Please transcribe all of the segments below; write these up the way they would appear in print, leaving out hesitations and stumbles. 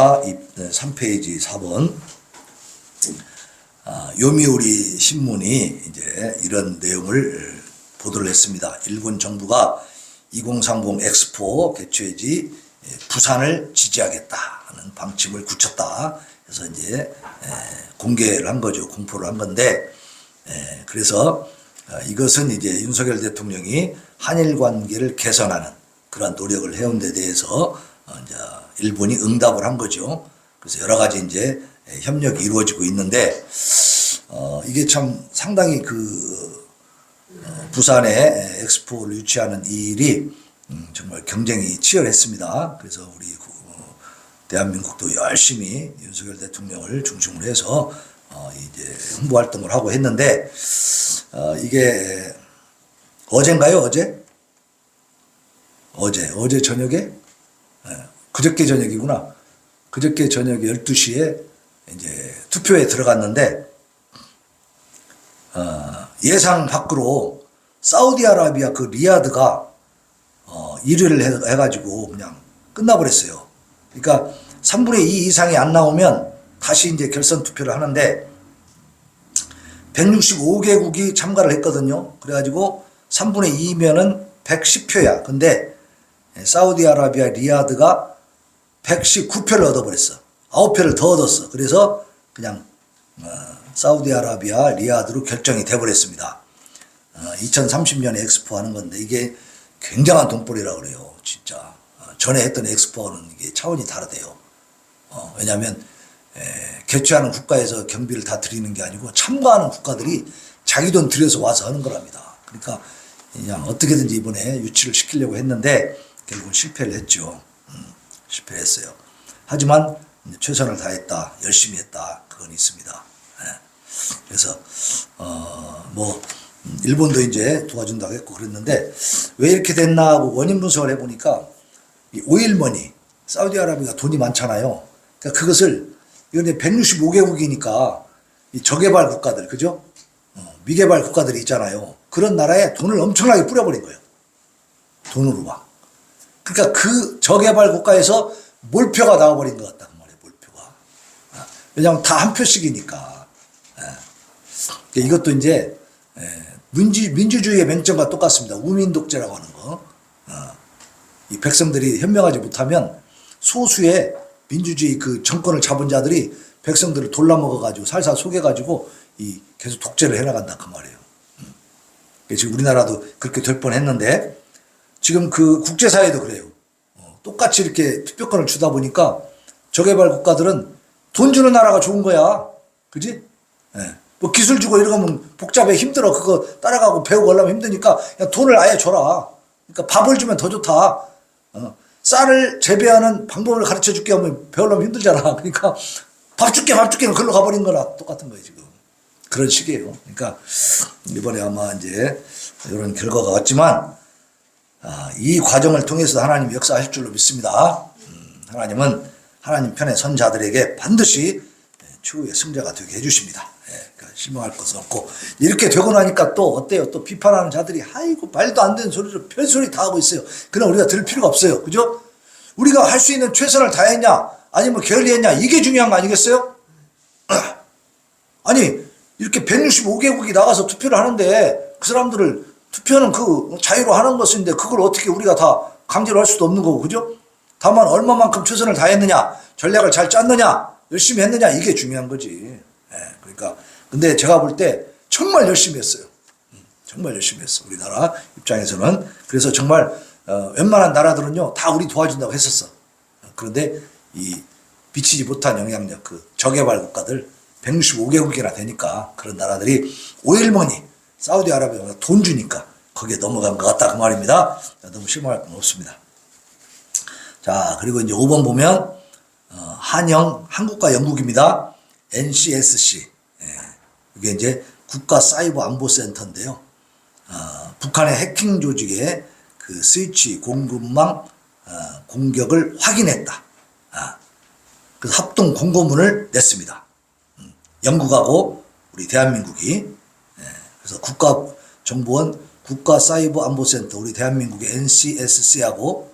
보니까 3페이지 4번 요미우리 신문이 이제 이런 내용을 보도를 했습니다. 일본 정부가 2030 엑스포 개최지 부산을 지지하겠다 하는 방침을 굳혔다. 그래서 이제 공개를 한 거죠. 공포를 한 건데, 그래서 이것은 이제 윤석열 대통령이 한일 관계를 개선하는 그러한 노력을 해온 데 대해서 이제 일본이 응답을 한 거죠. 그래서 여러 가지 이제 협력이 이루어지고 있는데, 이게 참 상당히 부산에 엑스포를 유치하는 이 일이 정말 경쟁이 치열했습니다. 그래서 우리 대한민국도 열심히 윤석열 대통령을 중심으로 해서 이제 홍보 활동을 하고 했는데, 이게 어젠가요? 어제 저녁에? 그저께 저녁이구나. 그저께 저녁 12시에 이제 투표에 들어갔는데, 예상 밖으로 사우디아라비아 그 리야드가 1위를 해가지고 그냥 끝나버렸어요. 그러니까 3분의 2 이상이 안 나오면 다시 이제 결선 투표를 하는데 165개국이 참가를 했거든요. 그래가지고 3분의 2면은 110표야. 근데 사우디아라비아 리야드가 119표를 얻어버렸어. 9표를 더 얻었어. 그래서 그냥 사우디아라비아 리야드로 결정이 돼버렸습니다. 2030년에 엑스포 하는 건데 이게 굉장한 돈벌이라고 그래요. 진짜. 전에 했던 엑스포는 이게 차원이 다르대요. 왜냐하면 개최하는 국가에서 경비를 다 드리는 게 아니고 참가하는 국가들이 자기 돈 들여서 와서 하는 거랍니다. 그러니까 그냥 어떻게든지 이번에 유치를 시키려고 했는데 결국은 실패를 했죠. 실패를 했어요. 하지만 최선을 다했다, 열심히 했다, 그건 있습니다. 그래서 일본도 이제 도와준다고 했고 그랬는데 왜 이렇게 됐나 하고 원인 분석을 해보니까 이 오일머니, 사우디아라비아가 돈이 많잖아요. 그러니까 그것을 이건 165개국이니까 이 저개발 국가들, 그죠? 미개발 국가들이 있잖아요. 그런 나라에 돈을 엄청나게 뿌려버린 거예요. 돈으로 막. 그러니까 그 저개발 국가에서 몰표가 나와버린 것 같다. 그 말이에요, 몰표가. 왜냐하면 다 한 표씩이니까. 이것도 이제 민주주의의 맹점과 똑같습니다. 우민독재라고 하는 거. 이 백성들이 현명하지 못하면 소수의 민주주의 그 정권을 잡은 자들이 백성들을 돌라먹어가지고 살살 속여가지고 계속 독재를 해나간다 그 말이에요. 지금 우리나라도 그렇게 될 뻔했는데 지금 그 국제사회도 그래요. 똑같이 이렇게 투표권을 주다 보니까 저개발 국가들은 돈 주는 나라가 좋은 거야. 그지? 뭐 기술 주고 이러면 복잡해 힘들어. 그거 따라가고 배우고 하려면 힘드니까 그냥 돈을 아예 줘라. 그러니까 밥을 주면 더 좋다. 쌀을 재배하는 방법을 가르쳐 줄게 하면 배우려면 힘들잖아. 그러니까 밥 줄게 글로 가버린 거랑 똑같은 거예요, 지금. 그런 식이에요. 그러니까 이번에 아마 이제 이런 결과가 왔지만, 이 과정을 통해서 하나님이 역사하실 줄로 믿습니다. 하나님은 하나님 편의 선자들에게 반드시 최후의 승자가 되게 해주십니다. 그러니까 실망할 것은 없고, 이렇게 되고 나니까 또 어때요? 또 비판하는 자들이 아이고 말도 안 되는 소리를 별소리 다 하고 있어요. 그럼 우리가 들을 필요가 없어요. 그죠? 우리가 할 수 있는 최선을 다했냐 아니면 게을리했냐 이게 중요한 거 아니겠어요? 아니 이렇게 165개국이 나가서 투표를 하는데 그 사람들을 투표는 그 자유로 하는 것인데 그걸 어떻게 우리가 다 강제로 할 수도 없는 거고, 그죠? 다만 얼마만큼 최선을 다했느냐, 전략을 잘 짰느냐, 열심히 했느냐 이게 중요한 거지. 그러니까 근데 제가 볼 때 정말 열심히 했어요. 정말 열심히 했어. 우리나라 입장에서는. 그래서 정말 웬만한 나라들은요 다 우리 도와준다고 했었어. 그런데 이 미치지 못한 영향력, 그 저개발 국가들 165개국이나 되니까 그런 나라들이 오일머니, 사우디아라비아가 돈 주니까 거기에 넘어간 것 같다 그 말입니다. 너무 실망할 건 없습니다. 자, 그리고 이제 5번 보면 한국과 영국입니다. NCSC. 이게 이제 국가사이버안보센터인데요. 북한의 해킹 조직의 그 스위치 공급망 공격을 확인했다. 그래서 합동 공고문을 냈습니다. 영국하고 우리 대한민국이. 그래서 국가정보원 국가사이버안보센터 우리 대한민국의 NCSC하고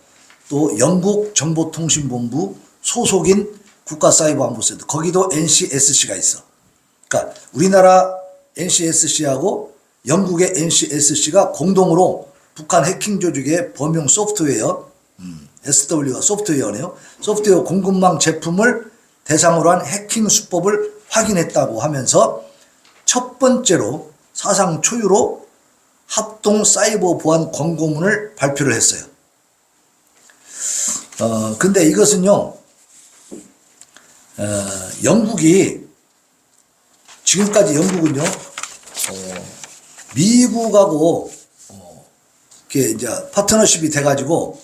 또 영국 정보통신본부 소속인 국가사이버안보센터. 거기도 NCSC가 있어. 그러니까 우리나라 NCSC하고 영국의 NCSC가 공동으로 북한 해킹 조직의 범용 소프트웨어, SW가 소프트웨어네요. 소프트웨어 공급망 제품을 대상으로 한 해킹 수법을 확인했다고 하면서 첫 번째로 사상 초유로 합동 사이버 보안 권고문을 발표를 했어요. 근데 이것은요, 영국이, 지금까지 영국은요, 미국하고, 이렇게 이제 파트너십이 돼가지고,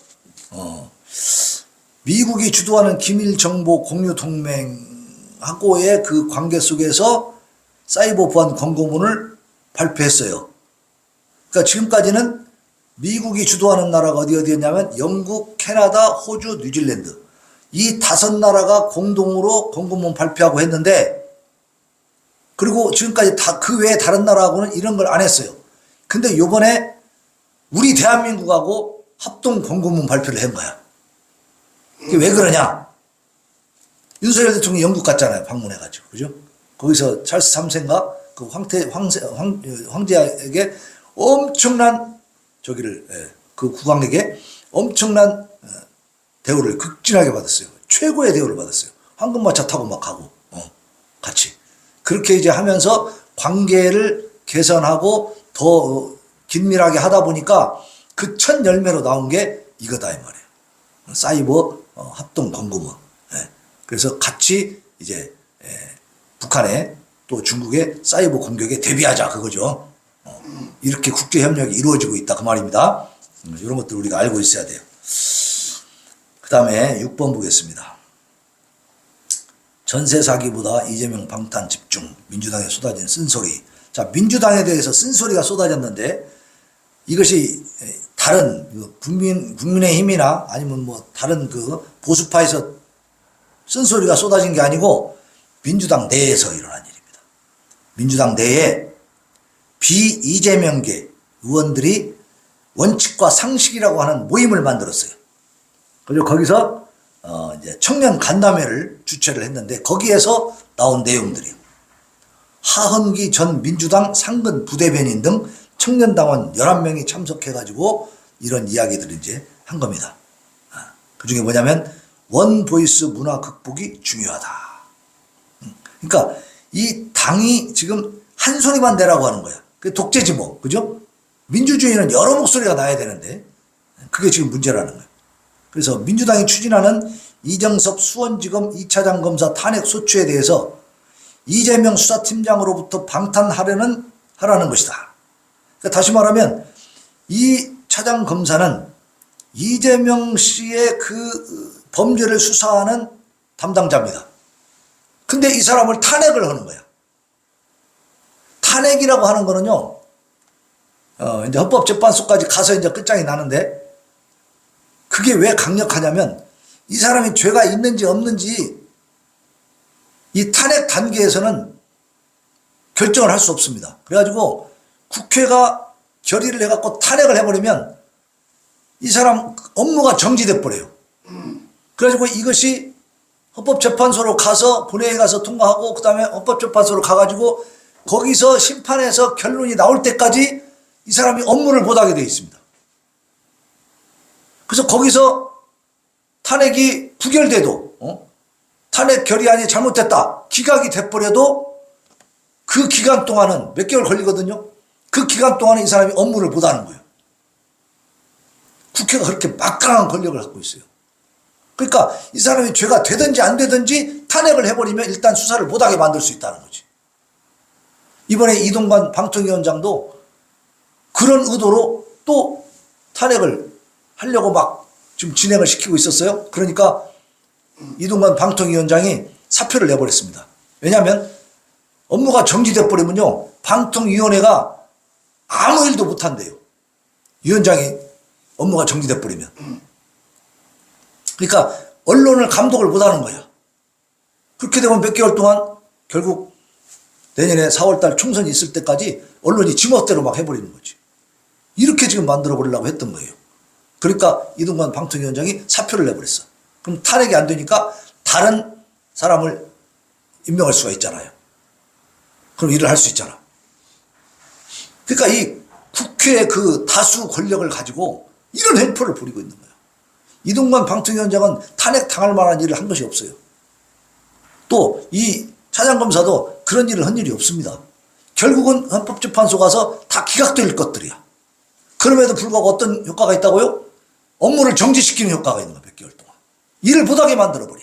미국이 주도하는 기밀 정보 공유 동맹하고의 그 관계 속에서 사이버 보안 권고문을 발표했어요. 그러니까 지금까지는 미국이 주도하는 나라가 어디였냐면 영국, 캐나다, 호주, 뉴질랜드 이 5나라가 공동으로 권고문 발표하고 했는데, 그리고 지금까지 다 그 외에 다른 나라하고는 이런 걸 안 했어요. 근데 요번에 우리 대한민국하고 합동 권고문 발표를 한 거야. 그게 왜 그러냐? 윤석열 대통령이 영국 갔잖아요. 방문해가지고. 그죠? 거기서 찰스 3세인가? 그 황제에게 엄청난 그 국왕에게 엄청난 대우를 극진하게 받았어요. 최고의 대우를 받았어요. 황금마차 타고 막 가고, 같이. 그렇게 이제 하면서 관계를 개선하고 더 긴밀하게 하다 보니까 그 첫 열매로 나온 게 이거다, 이 말이에요. 사이버 합동 권고문. 그래서 같이 이제 북한에 또 중국의 사이버 공격에 대비하자, 그거죠. 이렇게 국제 협력이 이루어지고 있다, 그 말입니다. 이런 것들 우리가 알고 있어야 돼요. 그 다음에 6번 보겠습니다. 전세 사기보다 이재명 방탄 집중, 민주당에 쏟아진 쓴소리. 자, 민주당에 대해서 쓴소리가 쏟아졌는데 이것이 다른 국민의힘이나 아니면 뭐 다른 그 보수파에서 쓴소리가 쏟아진 게 아니고 민주당 내에서 일어난 일입니다. 민주당 내에 비이재명계 의원들이 원칙과 상식이라고 하는 모임을 만들었어요. 그리고 거기서 이제 청년 간담회를 주최를 했는데 거기에서 나온 내용들이요. 하헌기 전 민주당 상근 부대변인 등 청년당원 11명이 참석해가지고 이런 이야기들을 이제 한 겁니다. 그 중에 뭐냐면 원 보이스 문화 극복이 중요하다. 그러니까 이 당이 지금 한 소리만 내라고 하는 거야. 그 독재지 뭐, 그죠? 민주주의는 여러 목소리가 나야 되는데 그게 지금 문제라는 거예요. 그래서 민주당이 추진하는 이정섭 수원지검 2차장 검사 탄핵 소추에 대해서 이재명 수사팀장으로부터 방탄하라는 것이다. 그러니까 다시 말하면 이 차장 검사는 이재명 씨의 그 범죄를 수사하는 담당자입니다. 근데 이 사람을 탄핵을 하는 거야. 탄핵이라고 하는 거는요, 이제 헌법재판소까지 가서 이제 끝장이 나는데, 그게 왜 강력하냐면, 이 사람이 죄가 있는지 없는지, 이 탄핵 단계에서는 결정을 할 수 없습니다. 그래가지고, 국회가 결의를 해갖고 탄핵을 해버리면, 이 사람 업무가 정지돼 버려요. 그래가지고 이것이 헌법재판소로 가서, 본회의에 가서 통과하고, 그 다음에 헌법재판소로 가가지고, 거기서 심판에서 결론이 나올 때까지 이 사람이 업무를 못하게 되어 있습니다. 그래서 거기서 탄핵이 부결돼도 탄핵 결의안이 잘못됐다, 기각이 돼버려도 그 기간 동안은 몇 개월 걸리거든요. 그 기간 동안은 이 사람이 업무를 못하는 거예요. 국회가 그렇게 막강한 권력을 갖고 있어요. 그러니까 이 사람이 죄가 되든지 안 되든지 탄핵을 해버리면 일단 수사를 못하게 만들 수 있다는 거지. 이번에 이동관 방통위원장도 그런 의도로 또 탄핵을 하려고 막 지금 진행을 시키고 있었어요. 그러니까 이동관 방통위원장이 사표를 내버렸습니다. 왜냐하면 업무가 정지돼 버리면요, 방통위원회가 아무 일도 못한대요. 위원장이 업무가 정지돼 버리면. 그러니까 언론을 감독을 못하는 거야. 그렇게 되면 몇 개월 동안 결국 내년에 4월달 총선이 있을 때까지 언론이 지멋대로 막 해버리는 거지. 이렇게 지금 만들어 버리려고 했던 거예요. 그러니까 이동관 방통위원장이 사표를 내버렸어. 그럼 탄핵이 안 되니까 다른 사람을 임명할 수가 있잖아요. 그럼 일을 할 수 있잖아. 그러니까 이 국회의 그 다수 권력을 가지고 이런 행포를 부리고 있는 거예요. 이동관 방통위원장은 탄핵당할 만한 일을 한 것이 없어요. 또 이 차장검사도 그런 일을 한 일이 없습니다. 결국은 헌법재판소 가서 다 기각될 것들이야. 그럼에도 불구하고 어떤 효과가 있다고요? 업무를 정지시키는 효과가 있는 거야. 몇 개월 동안. 일을 못하게 만들어버려.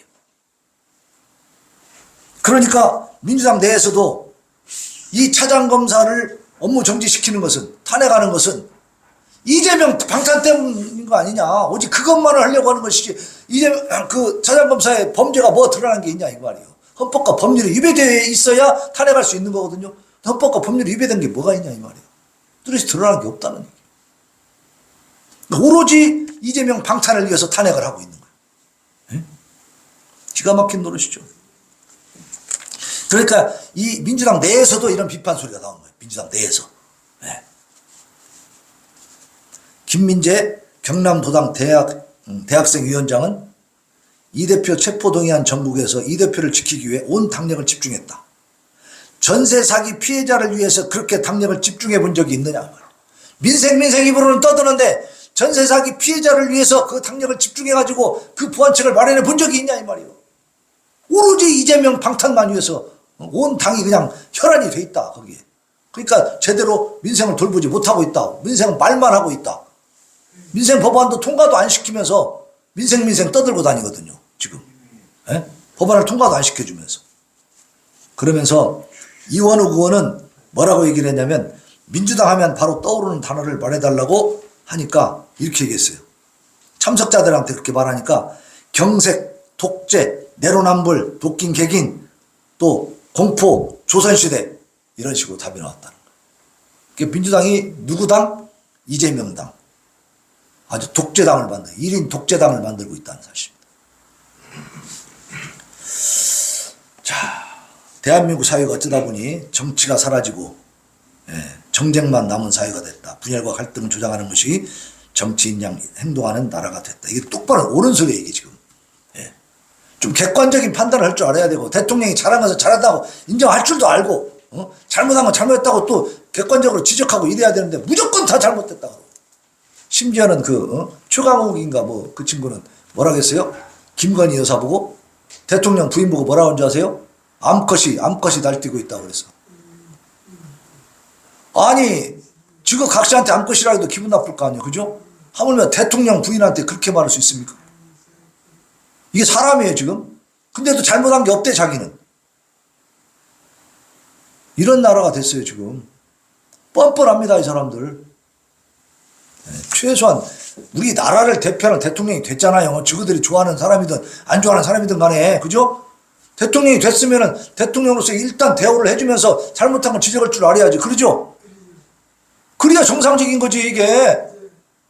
그러니까 민주당 내에서도 이 차장검사를 업무 정지시키는 것은, 탄핵하는 것은 이재명 방탄 때문인 거 아니냐. 오직 그것만을 하려고 하는 것이지, 그 차장검사의 범죄가 뭐 드러난 게 있냐 이 말이에요. 헌법과 법률이 위배되어 있어야 탄핵할 수 있는 거거든요. 헌법과 법률이 위배된 게 뭐가 있냐 이 말이에요. 뚜렷이 드러난 게 없다는 얘기예요. 그러니까 오로지 이재명 방탄을 위해서 탄핵을 하고 있는 거예요. 기가 막힌 노릇이죠. 그러니까 이 민주당 내에서도 이런 비판 소리가 나오는 거예요. 민주당 내에서. 네. 김민재 경남도당 대학생 위원장은 이 대표 체포동의안 전국에서 이 대표를 지키기 위해 온 당력을 집중했다. 전세 사기 피해자를 위해서 그렇게 당력을 집중해 본 적이 있느냐. 민생 입으로는 떠드는데 전세 사기 피해자를 위해서 그 당력을 집중해 가지고 그 보완책을 마련해 본 적이 있냐 이 말이에요. 오로지 이재명 방탄만 위해서 온 당이 그냥 혈안이 돼 있다 거기에. 그러니까 제대로 민생을 돌보지 못하고 있다. 민생은 말만 하고 있다. 민생 법안도 통과도 안 시키면서 민생 떠들고 다니거든요 지금. 에? 법안을 통과도 안 시켜주면서. 그러면서 이원욱 의원은 뭐라고 얘기를 했냐면, 민주당 하면 바로 떠오르는 단어를 말해달라고 하니까 이렇게 얘기했어요. 참석자들한테 그렇게 말하니까 경색, 독재, 내로남불, 독긴 개긴, 또 공포, 조선시대, 이런 식으로 답이 나왔다는 거예요. 그러니까 민주당이 누구 당? 이재명 당. 아주 독재당을 1인 독재당을 만들고 있다는 사실입니다. 자, 대한민국 사회가 어쩌다 보니 정치가 사라지고 정쟁만 남은 사회가 됐다. 분열과 갈등을 조장하는 것이 정치인 양 행동하는 나라가 됐다. 이게 똑바로 옳은 소리예요 이게 지금. 좀 객관적인 판단을 할 줄 알아야 되고, 대통령이 잘한 것은 잘한다고 인정할 줄도 알고, 잘못한 건 잘못했다고 또 객관적으로 지적하고 이래야 되는데 무조건 다 잘못됐다고. 심지어는 최강욱인가 뭐 그 친구는 뭐라고 했어요? 김건희 여사 보고, 대통령 부인 보고 뭐라고 한 줄 아세요? 암컷이 날뛰고 있다고 그랬어. 아니 지금 각시한테 암컷이라 해도 기분 나쁠 거 아니에요, 그죠? 하물며 대통령 부인한테 그렇게 말할 수 있습니까? 이게 사람이에요 지금. 근데도 잘못한 게 없대 자기는. 이런 나라가 됐어요 지금. 뻔뻔합니다 이 사람들. 최소한 우리 나라를 대표하는 대통령이 됐잖아요. 저그들이 좋아하는 사람이든 안 좋아하는 사람이든 간에, 그죠? 대통령이 됐으면은 대통령으로서 일단 대우를 해주면서 잘못한 건 지적할 줄 알아야지, 그러죠? 그래야 정상적인 거지 이게.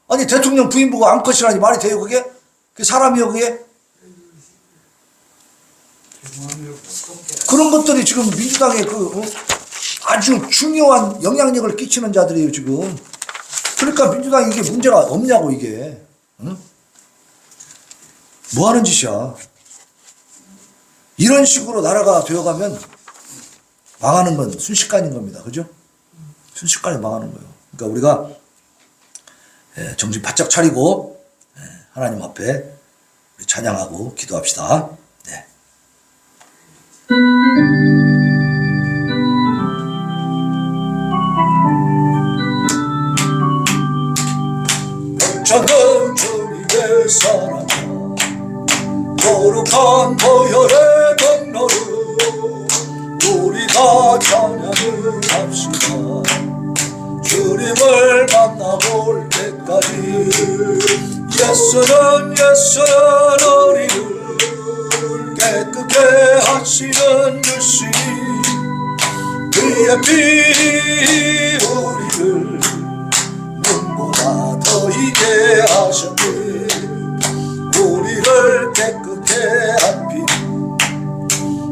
아니 대통령 부인 보고 암컷이라니 말이 돼요 그게? 그게 사람이요 그게? 그런 것들이 지금 민주당의 아주 중요한 영향력을 끼치는 자들이에요 지금. 그러니까 민주당이 이게 문제가 없냐고 이게. 응? 뭐 하는 짓이야. 이런 식으로 나라가 되어가면 망하는 건 순식간인 겁니다. 그죠? 순식간에 망하는 거예요. 그러니까 우리가 정신 바짝 차리고 하나님 앞에 찬양하고 기도합시다. 네. 천은 주님의 사랑 거룩한 보혈의 경로를 우리가 찬양을 합시다. 주님을 만나볼 때까지 예수는 우리를 깨끗게 하시는 주시니 그의 피 우리를 눈보다 더이게 하셨네. 우리를 깨끗게 한 피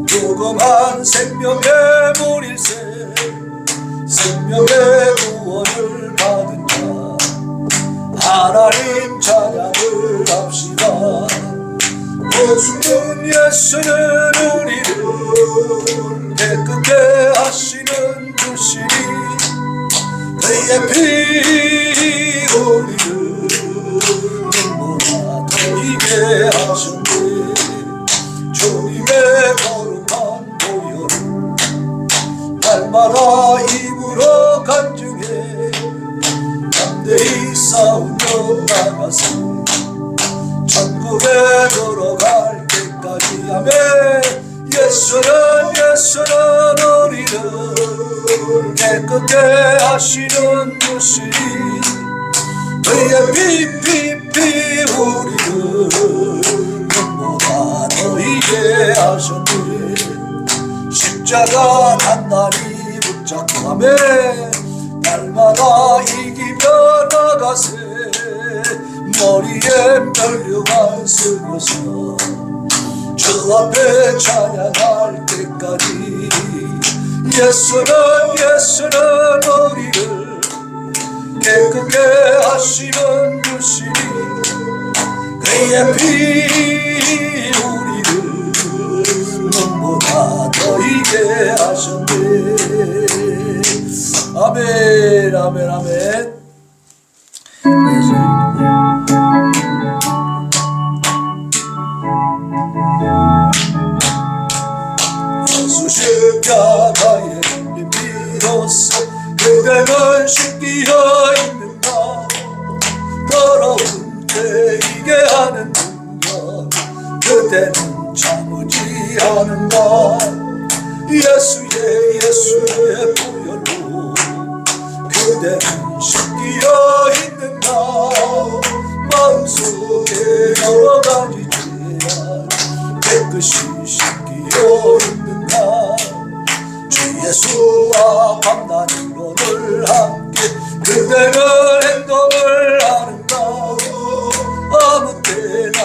조금한 생명의 물일세. 생명의 구원을 받은 자 하나님 찬양을 합시다. 예수는 우리를 깨끗게 하시는 주시니 그의 피 우리를 눈보다 더이게 하셨네. 주님의 거룩한 보혈 날마다 입으로 간증해 담대히 싸우며 나가서 천국에 들어갈 때까지 아멘. 예수는 우리를 깨끗게 하시는 주시니 그의 피 우리를 눈보다 더이게 하셨네. 십자가 단단히 붙잡고 아멘. 날마다 이기며 나가세. 머리에 면류관 쓰고서 주 앞에 찬양할 때까지 예수는 우리를 깨끗게 하시는 주시니 그의 피 우리를 눈보다 더이게 하셨네. 아멘 아멘 아멘. 십자가에 비로소 그대는 신기어 있는가. 더러운 죄이게 하는 능력 그대는 참으지 않은가. 예수의 보혈로 그대는 신기어 있는가. 마음속에 여러 가지 죄악 깨끗이 신기어 있는가. 주 예수와 밤낮으로 늘 함께 그대는 행동을 하는가. 아무 때나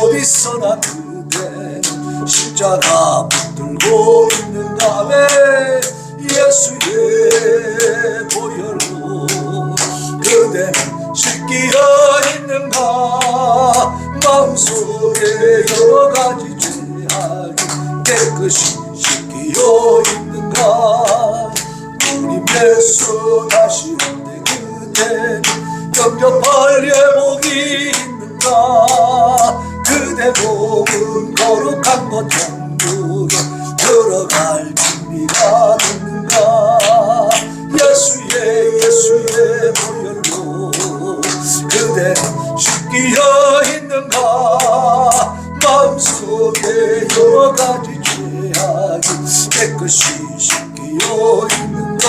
어디서나 그대는 십자가 붙들고 있는가. 왜 예수의 보혈로 그대는 신기어 있는가. 마음속에 여러 가지 죄악이 깨끗이 신기어 있는가. 주님께서 다시 올 때 그대는 영접할 예복이 있는가. 그대 몸은 거룩한 것 정도에 들어갈 준비가 됐는가. 예수의 보혈로 그대는 신기어 있는가. 마음속에 여러 가지 죄악이 깨끗이 신기어 있는가.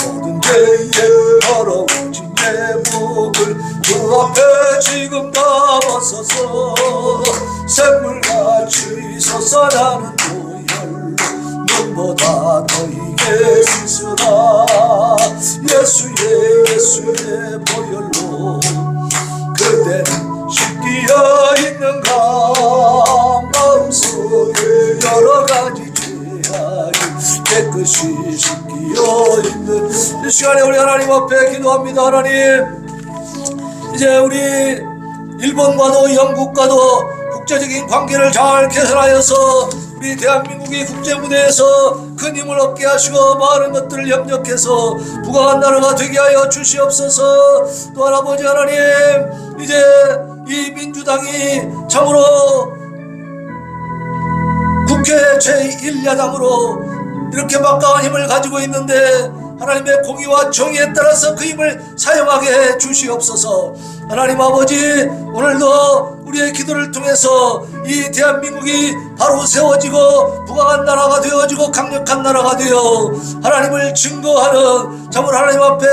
모든 죄에 더러워진 예복을 주 앞에 지금 다 벗어서 샘물같이 솟아나는 보혈로 눈보다 더이게 씻으라. 예수의 보혈로 그대는 신기어 있는가. 마음속에 여러 가지 죄악이 깨끗이 신기어 있는 이 시간에 우리 하나님 앞에 기도합니다. 하나님, 이제 우리 일본과도 영국과도 국제적인 관계를 잘 개선하여서 우리 대한민국이 국제무대에서 큰 힘을 얻게 하시고 많은 것들을 협력해서 부강한 나라가 되게 하여 주시옵소서. 또한 아버지 하나님, 이제 이 민주당이 참으로 국회 제1야당으로 이렇게 막강한 힘을 가지고 있는데 하나님의 공의와 정의에 따라서 그 힘을 사용하게 해 주시옵소서. 하나님 아버지, 오늘도 우리의 기도를 통해서 이 대한민국이 바로 세워지고 부강한 나라가 되어지고 강력한 나라가 되어 하나님을 증거하는 참으로 하나님 앞에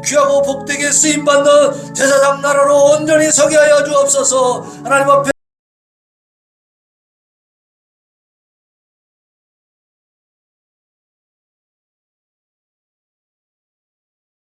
귀하고 복되게 쓰임받는 제사장 나라로 온전히 서게 하여 주옵소서. 하나님 앞에